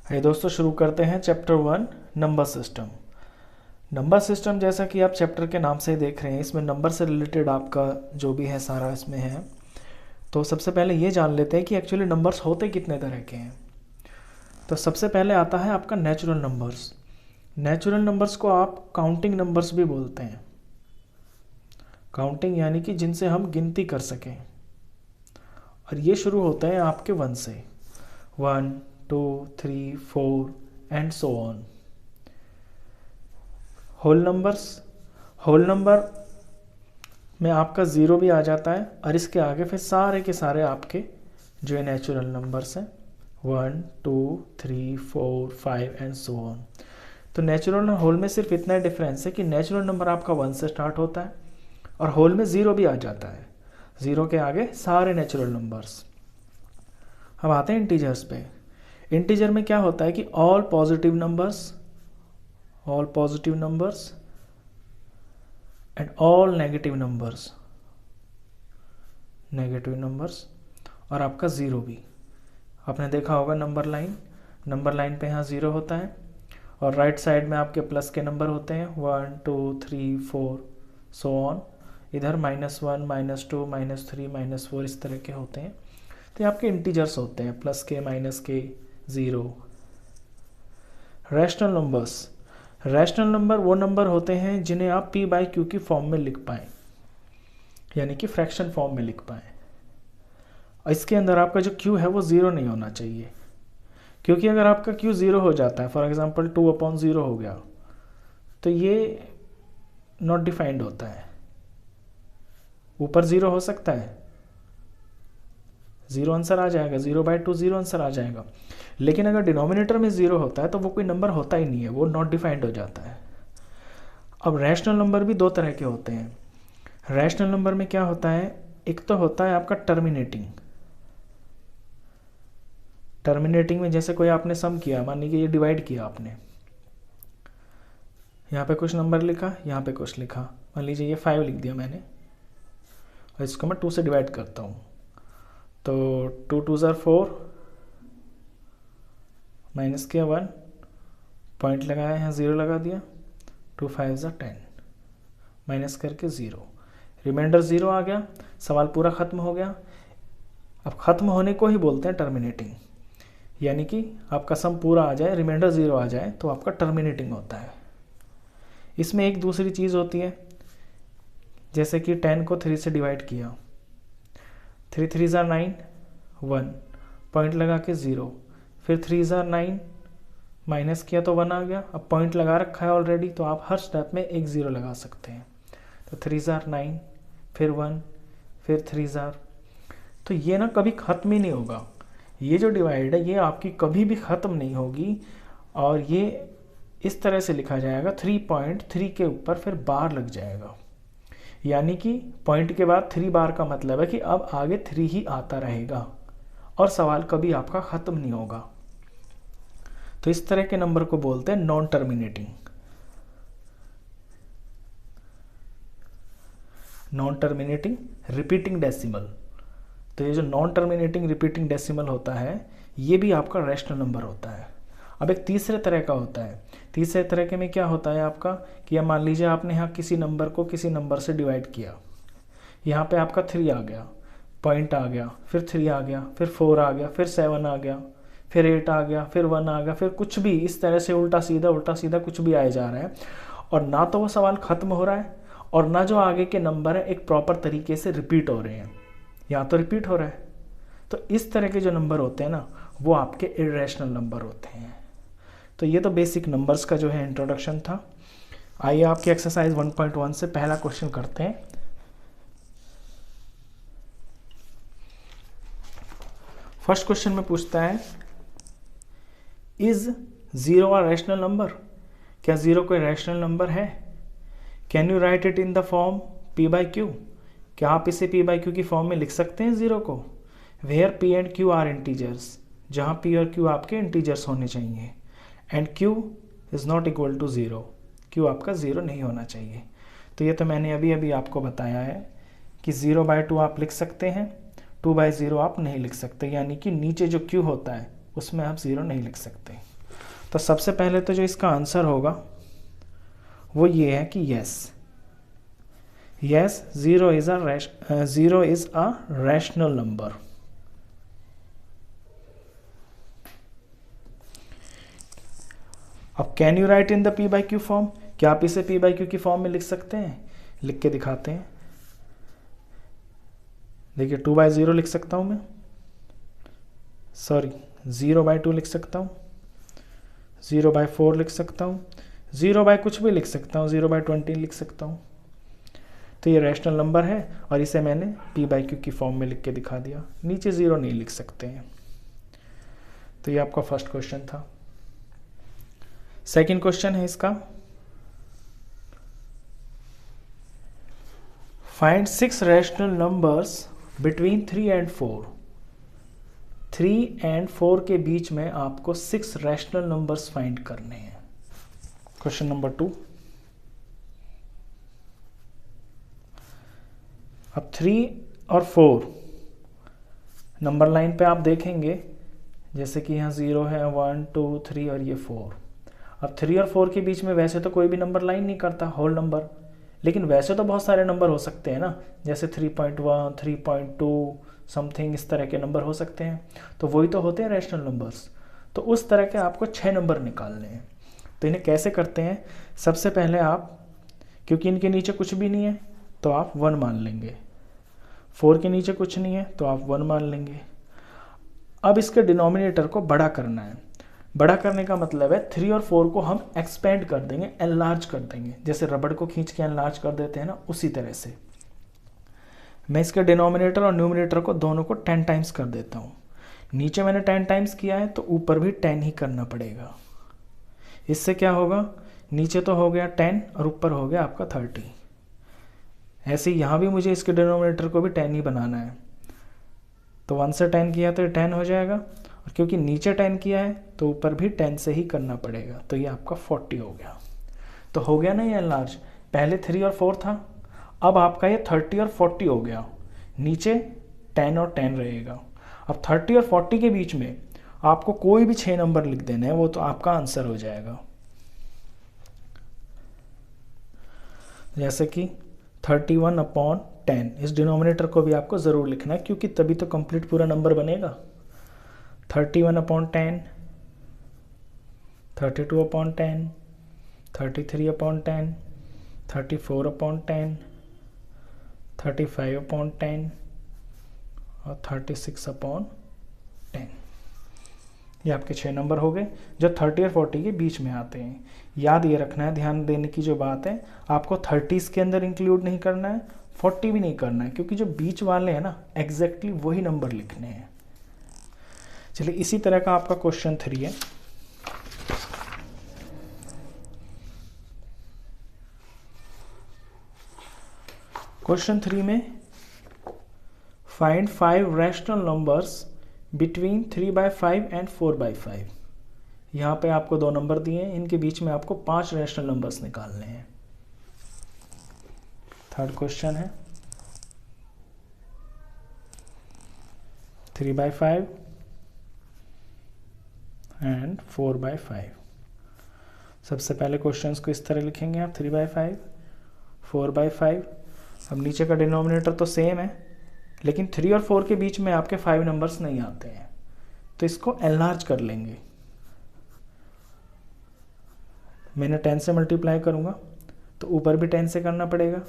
है दोस्तों, शुरू करते हैं chapter 1 number system. Number system जैसा कि आप चैप्टर के नाम से ही देख रहे हैं, इसमें नंबर से रिलेटेड आपका जो भी है सारा इसमें है। तो सबसे पहले ये जान लेते हैं कि एक्चुअली नंबर्स होते कितने तरह के हैं। तो सबसे पहले आता है आपका नेचुरल नंबर्स। नेचुरल नंबर्स को आप काउंटिंग नंबर्स भी बोलते हैं। काउंटिंग यानी कि जिनसे हम गिनती कर सकें, और ये शुरू होते हैं आपके 1 से। 1 2 3 4 and so on. Whole number में आपका ज़ीरो भी आ जाता है, और इसके आगे फिर सारे के सारे आपके जो है नेचुरल नंबर्स हैं 1 2 3 4 5 एंड सो ऑन। तो नेचुरल और होल में सिर्फ इतना डिफरेंस है कि नेचुरल नंबर आपका 1 से स्टार्ट होता है और होल में ज़ीरो भी आ जाता है। ज़ीरो के आगे सारे नेचुरल नंबर्स। अब आते हैं इंटीजर्स पे। इंटीजर में क्या होता है कि all positive numbers and all negative numbers और आपका ज़ीरो भी। आपने देखा होगा नंबर लाइन पे यहाँ ज़ीरो होता है, और राइट साइड में आपके प्लस के नंबर होते हैं 1 2 3 4 सो ऑन। इधर -1 -2 -3 -4 इस तरह के होते हैं। तो ये आपके इंटीजर्स होते हैं, प्लस के माइनस के ज़ीरो। रैशनल नंबर वो नंबर होते हैं जिन्हें आप p/q की फॉर्म में लिख पाएँ, यानी कि फ्रैक्शन फॉर्म में लिख पाएँ। और इसके अंदर आपका जो q है वो ज़ीरो नहीं होना चाहिए, क्योंकि अगर आपका q ज़ीरो हो जाता है, फॉर एग्जांपल 2/0 हो गया, तो ये नॉट डिफाइंड होता है। ऊपर ज़ीरो हो सकता है, ज़ीरो आंसर आ जाएगा, 0/2 ज़ीरो आंसर आ जाएगा। लेकिन अगर डिनोमिनेटर में ज़ीरो होता है तो वो कोई नंबर होता ही नहीं है, वो नॉट डिफाइंड हो जाता है। अब रैशनल नंबर भी दो तरह के होते हैं। रैशनल नंबर में क्या होता है, एक तो होता है आपका टर्मिनेटिंग में जैसे कोई आपने सम किया, मान लीजिए ये डिवाइड किया आपने, यहाँ पे कुछ नंबर लिखा, यहाँ पे कुछ लिखा, मान लीजिए ये 5 लिख दिया मैंने, और इसको मैं 2 से डिवाइड करता हूँ। तो 2 2 ज़ार 4, माइनस किया 1, पॉइंट लगाया, यहाँ 0 लगा दिया, 2 5 ज़ार 10, माइनस करके 0, रिमाइंडर 0 आ गया, सवाल पूरा ख़त्म हो गया। अब ख़त्म होने को ही बोलते हैं टर्मिनेटिंग, यानी कि आपका सम पूरा आ जाए, रिमाइंडर 0 आ जाए तो आपका टर्मिनेटिंग होता है। इसमें एक दूसरी चीज़ होती है, जैसे कि 10 को 3 से डिवाइड किया, 3 3 ज़ार 9, 1, पॉइंट लगा के 0, फिर 3 ज़ार 9, माइनस किया तो 1 आ गया। अब पॉइंट लगा रखा है ऑलरेडी, तो आप हर स्टेप में एक 0 लगा सकते हैं। तो 3 ज़ार 9, फिर 1, फिर 3 ज़ार। तो ये ना कभी ख़त्म ही नहीं होगा, ये जो डिवाइड है ये आपकी कभी भी ख़त्म नहीं होगी। और ये इस तरह से लिखा जाएगा, 3.3 के ऊपर फिर बार लग जाएगा, यानी कि पॉइंट के बाद 3 बार का मतलब है कि अब आगे 3 ही आता रहेगा और सवाल कभी आपका ख़त्म नहीं होगा। तो इस तरह के नंबर को बोलते हैं नॉन टर्मिनेटिंग रिपीटिंग डेसिमल। तो ये जो नॉन टर्मिनेटिंग रिपीटिंग डेसिमल होता है, ये भी आपका रैशनल नंबर होता है। अब एक तीसरे तरह का होता है। तीसरे तरह के में क्या होता है आपका, कि मान लीजिए आपने यहाँ किसी नंबर को किसी नंबर से डिवाइड किया, यहाँ पे आपका 3 आ गया, पॉइंट आ गया, फिर 3 आ गया, फिर 4 आ गया, फिर 7 आ गया, फिर 8 आ गया, फिर 1 आ गया, फिर कुछ भी इस तरह से उल्टा सीधा कुछ भी आए जा रहा है, और ना तो वो सवाल ख़त्म हो रहा है और ना जो आगे के नंबर है एक प्रॉपर तरीके से रिपीट हो रहे हैं, या तो रिपीट हो रहा है। तो इस तरह के जो नंबर होते हैं ना, वो आपके इर्रेशनल नंबर होते हैं। तो ये तो बेसिक नंबर्स का जो है इंट्रोडक्शन था। आइए आपकी एक्सरसाइज 1.1 से पहला क्वेश्चन करते हैं। फर्स्ट क्वेश्चन में पूछता है, इज 0 अ रैशनल नंबर? क्या 0 कोई रैशनल नंबर है? Can you right it in the form p/q? क्या आप इसे p/q की फॉर्म में लिख सकते हैं 0 को? Where p and q are integers, जहाँ p और q आपके इंटीजर्स होने चाहिए, and q is not equal to 0, q आपका 0 नहीं होना चाहिए। तो ये तो मैंने अभी आपको बताया है कि 0/2 आप लिख सकते हैं, 2/0 आप नहीं लिख सकते, यानी कि नीचे जो q होता है उसमें आप 0 नहीं लिख सकते। तो सबसे पहले तो जो इसका आंसर होगा वो ये है कि yes, 0 is a rational number. अब can you right in the p by q form, क्या आप इसे p by q की फॉर्म में लिख सकते हैं? लिख के दिखाते हैं। देखिए 2/0 लिख सकता हूं मैं, सॉरी 0/2 लिख सकता हूं, 0/4 लिख सकता हूं, 0 कुछ भी लिख सकता हूं, 0/20 लिख सकता हूं। तो ये रैशनल नंबर है और इसे मैंने p by q की फॉर्म में लिख के दिखा दिया। नीचे 0 नहीं लिख सकते हैं। तो ये आपका फर्स्ट क्वेश्चन था। सेकंड क्वेश्चन है इसका, find 6 rational numbers between 3 and 4। 3 and 4 के बीच में आपको 6 रैशनल नंबर्स फाइंड करने हैं। क्वेश्चन नंबर 2, अब 3 और 4 नंबर लाइन पे आप देखेंगे, जैसे कि यहाँ 0 है, 1 2 3 और ये 4। अब 3 और 4 के बीच में वैसे तो कोई भी नंबर लाइन नहीं करता होल नंबर, लेकिन वैसे तो बहुत सारे नंबर हो सकते हैं ना, जैसे 3.1 3.2 समथिंग, इस तरह के नंबर हो सकते हैं। तो वही तो होते हैं रैशनल नंबर्स। तो उस तरह के आपको 6 नंबर निकालने हैं। तो इन्हें कैसे करते हैं? सबसे पहले आप, क्योंकि इनके नीचे कुछ भी नहीं है तो आप 1 मान लेंगे, 4 के नीचे कुछ नहीं है तो आप 1 मान लेंगे। अब इसके डिनोमिनेटर को बड़ा करना है। बड़ा करने का मतलब है 3 और 4 को हम एक्सपेंड कर देंगे, एनलार्ज कर देंगे, जैसे रबड़ को खींच के एनलार्ज कर देते हैं ना, उसी तरह से मैं इसके डिनोमिनेटर और न्यूमिनेटर को दोनों को 10 टाइम्स कर देता हूँ। नीचे मैंने 10 टाइम्स किया है तो ऊपर भी 10 ही करना पड़ेगा। इससे क्या होगा, नीचे तो हो गया 10 और ऊपर हो गया आपका 30। ऐसे ही यहाँ भी मुझे इसके डिनोमिनेटर को भी 10 ही बनाना है। तो 1 से 10 किया तो 10 हो जाएगा, और क्योंकि नीचे 10 किया है तो ऊपर भी 10 से ही करना पड़ेगा। तो ये आपका 40 हो गया। तो हो गया ना ये एनलार्ज। पहले 3 और 4 था, अब आपका ये 30 और 40 हो गया। नीचे 10 और 10 रहेगा। अब 30 और 40 के बीच में आपको कोई भी 6 नंबर लिख देना है, वो तो आपका आंसर हो जाएगा। जैसे कि 31/10, इस डिनोमिनेटर को भी आपको ज़रूर लिखना है, क्योंकि तभी तो कंप्लीट पूरा नंबर बनेगा। 31/10, 32/10, 33/10, 34/10, 35/10 और 36/10। ये आपके 6 नंबर हो गए जो 30 और 40 के बीच में आते हैं। याद ये रखना है, ध्यान देने की जो बात है, आपको 30s के अंदर इंक्लूड नहीं करना है, 40 भी नहीं करना है, क्योंकि जो बीच वाले हैं ना, एग्जैक्टली वही नंबर लिखने हैं। चलिए, इसी तरह का आपका क्वेश्चन 3 है। क्वेश्चन 3 में find 5 rational numbers between 3/5 and 4/5। यहाँ पे आपको 2 नंबर दिए हैं, इनके बीच में आपको 5 रैशनल नंबर्स निकालने हैं। थर्ड क्वेश्चन है 3/5 एंड 4/5। सबसे पहले क्वेश्चंस को इस तरह लिखेंगे आप, 3/5, 4/5। अब नीचे का डिनोमिनेटर तो सेम है, लेकिन 3 और 4 के बीच में आपके 5 नंबर्स नहीं आते हैं, तो इसको एनलार्ज कर लेंगे। मैंने 10 से मल्टीप्लाई करूँगा तो ऊपर भी 10 से करना पड़ेगा,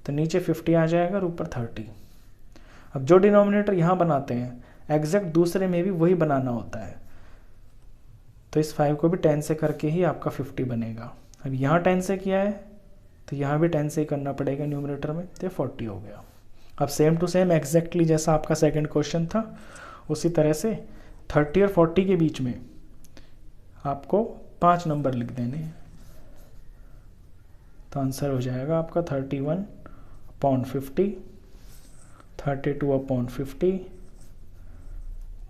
तो नीचे 50 आ जाएगा और ऊपर 30। अब जो डिनोमिनेटर यहाँ बनाते हैं, एग्जैक्ट दूसरे में भी वही बनाना होता है, तो इस 5 को भी 10 से करके ही आपका 50 बनेगा। अब यहाँ 10 से किया है तो यहाँ भी 10 से ही करना पड़ेगा न्यूमरेटर में, तो 40 हो गया। अब सेम टू सेम एग्जैक्टली जैसा आपका सेकंड क्वेश्चन था, उसी तरह से 30 और 40 के बीच में आपको 5 नंबर लिख देने हैं, तो आंसर हो जाएगा आपका 31/50, 32/50,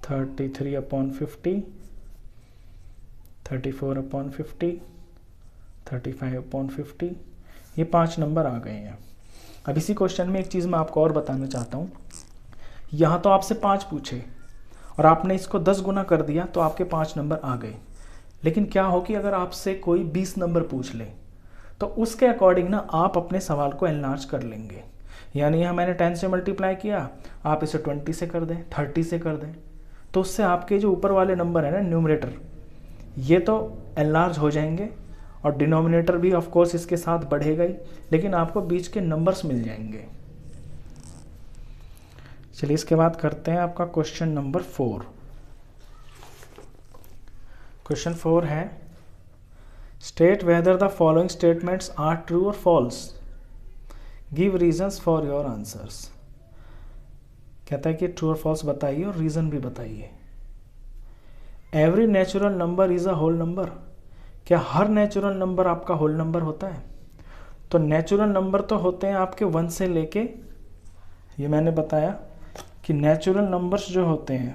33/50, 34/50, 35/50। ये 5 नंबर आ गए हैं। अब इसी क्वेश्चन में एक चीज़ मैं आपको और बताना चाहता हूँ। यहाँ तो आपसे 5 पूछे और आपने इसको 10 गुना कर दिया तो आपके 5 नंबर आ गए, लेकिन क्या हो कि अगर आपसे कोई 20 नंबर पूछ ले तो उसके अकॉर्डिंग ना आप अपने सवाल को एनलार्ज कर लेंगे। यानी यहाँ मैंने 10 से मल्टीप्लाई किया, आप इसे 20 से कर दें, 30 से कर दें, तो उससे आपके जो ऊपर वाले नंबर है ना न्यूमरेटर, ये तो एनलार्ज हो जाएंगे और डिनोमिनेटर भी ऑफ कोर्स इसके साथ बढ़ेगा ही, लेकिन आपको बीच के नंबर्स मिल जाएंगे। चलिए इसके बाद करते हैं आपका क्वेश्चन नंबर 4। क्वेश्चन 4 है state whether the following statements are true और false, give reasons for your answers. कहता है कि ट्रू और फॉल्स बताइए और रीजन भी बताइए। Every natural number is a whole number, क्या हर नेचुरल नंबर आपका होल नंबर होता है? तो नेचुरल नंबर तो होते हैं आपके 1 से लेके, ये मैंने बताया कि नेचुरल नंबर्स जो होते हैं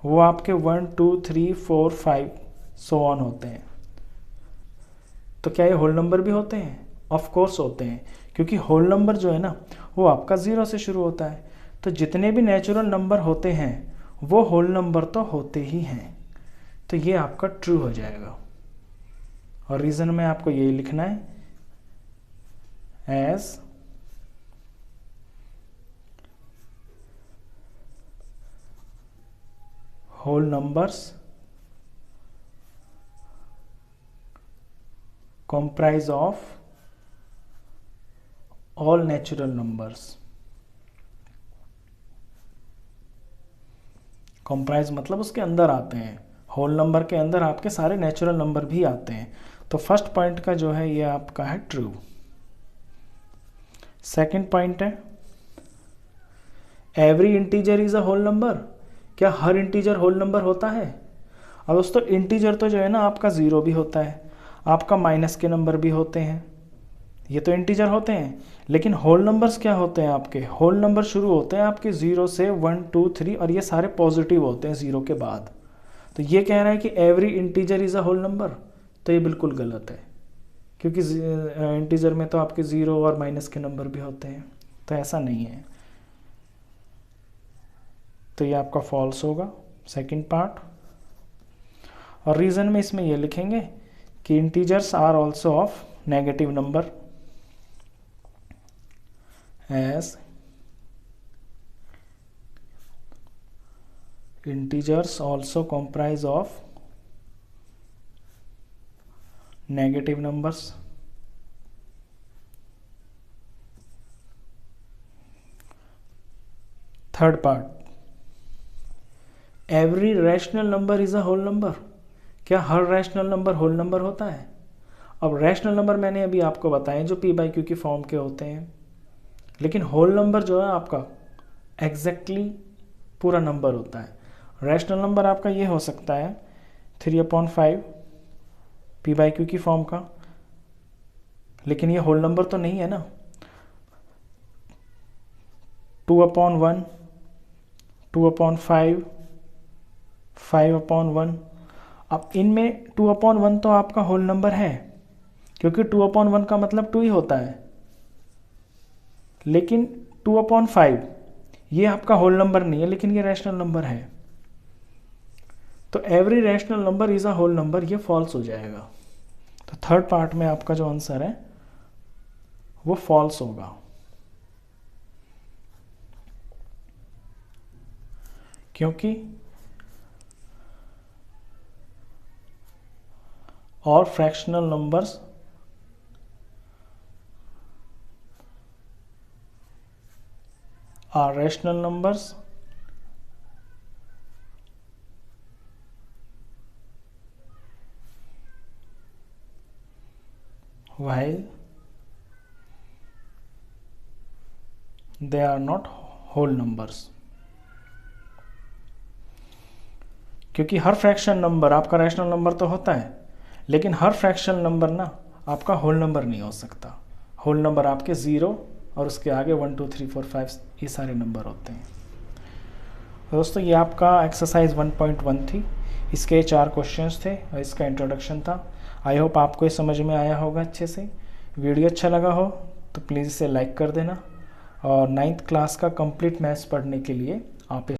वो आपके 1 2 3 4 5 सो ऑन होते हैं। तो क्या ये होल नंबर भी होते हैं? ऑफ कोर्स होते हैं, क्योंकि होल नंबर जो है ना वो आपका 0 से शुरू होता है। तो जितने भी नेचुरल नंबर होते हैं वो होल नंबर तो होते ही हैं, तो ये आपका ट्रू हो जाएगा। और रीजन में आपको यही लिखना है, as whole numbers comprise of all natural numbers। comprise मतलब उसके अंदर आते हैं, होल नंबर के अंदर आपके सारे नेचुरल नंबर भी आते हैं। तो फर्स्ट पॉइंट का जो है ये आपका है ट्रू। सेकंड पॉइंट है every integer is a whole number, क्या हर इंटीजर होल नंबर होता है? और दोस्तों इंटीजर तो जो है ना आपका 0 भी होता है, आपका माइनस के नंबर भी होते हैं, ये तो इंटीजर होते हैं। लेकिन होल नंबर्स क्या होते हैं आपके? होल नंबर शुरू होते हैं आपके 0 से 1 2 3 और ये सारे पॉजिटिव होते हैं 0 के बाद। तो ये कह रहा है कि every integer is a whole number, तो ये बिल्कुल गलत है, क्योंकि इंटीजर में तो आपके 0 और माइनस के नंबर भी होते हैं, तो ऐसा नहीं है। तो ये आपका फॉल्स होगा सेकंड पार्ट। और रीज़न में इसमें ये लिखेंगे कि integers are also of negative number, as integers also comprise of negative numbers। Third part every rational number is a whole number, क्या हर रैशनल नंबर होल नंबर होता है? अब रैशनल नंबर मैंने अभी आपको बताया जो p बाई क्यू की फॉर्म के होते हैं, लेकिन होल नंबर जो है आपका एग्जैक्टली पूरा नंबर होता है। रैशनल नंबर आपका ये हो सकता है 3/5 p बाई क्यू की फॉर्म का, लेकिन ये होल नंबर तो नहीं है ना। 2/1 2/5 5/1, अब इनमें 2/1 तो आपका होल नंबर है, क्योंकि 2/1 का मतलब 2 ही होता है, लेकिन 2/5 ये आपका होल नंबर नहीं है, लेकिन ये रैशनल नंबर है। तो every rational number is a whole number, ये फॉल्स हो जाएगा। तो थर्ड पार्ट में आपका जो आंसर है वो फॉल्स होगा, क्योंकि और fractional numbers are rational numbers while they are not whole numbers। क्योंकि हर फ्रैक्शन नंबर आपका रैशनल नंबर तो होता है, लेकिन हर फ्रैक्शन नंबर ना आपका होल नंबर नहीं हो सकता। होल नंबर आपके 0 और उसके आगे 1 2 3 4 5 ये सारे नंबर होते हैं। दोस्तों ये आपका एक्सरसाइज 1.1 थी, इसके 4 क्वेश्चंस थे और इसका इंट्रोडक्शन था। आई होप आपको ये समझ में आया होगा अच्छे से। वीडियो अच्छा लगा हो तो प्लीज़ इसे लाइक कर देना, और 9th क्लास का कंप्लीट मैथ्स पढ़ने के लिए आप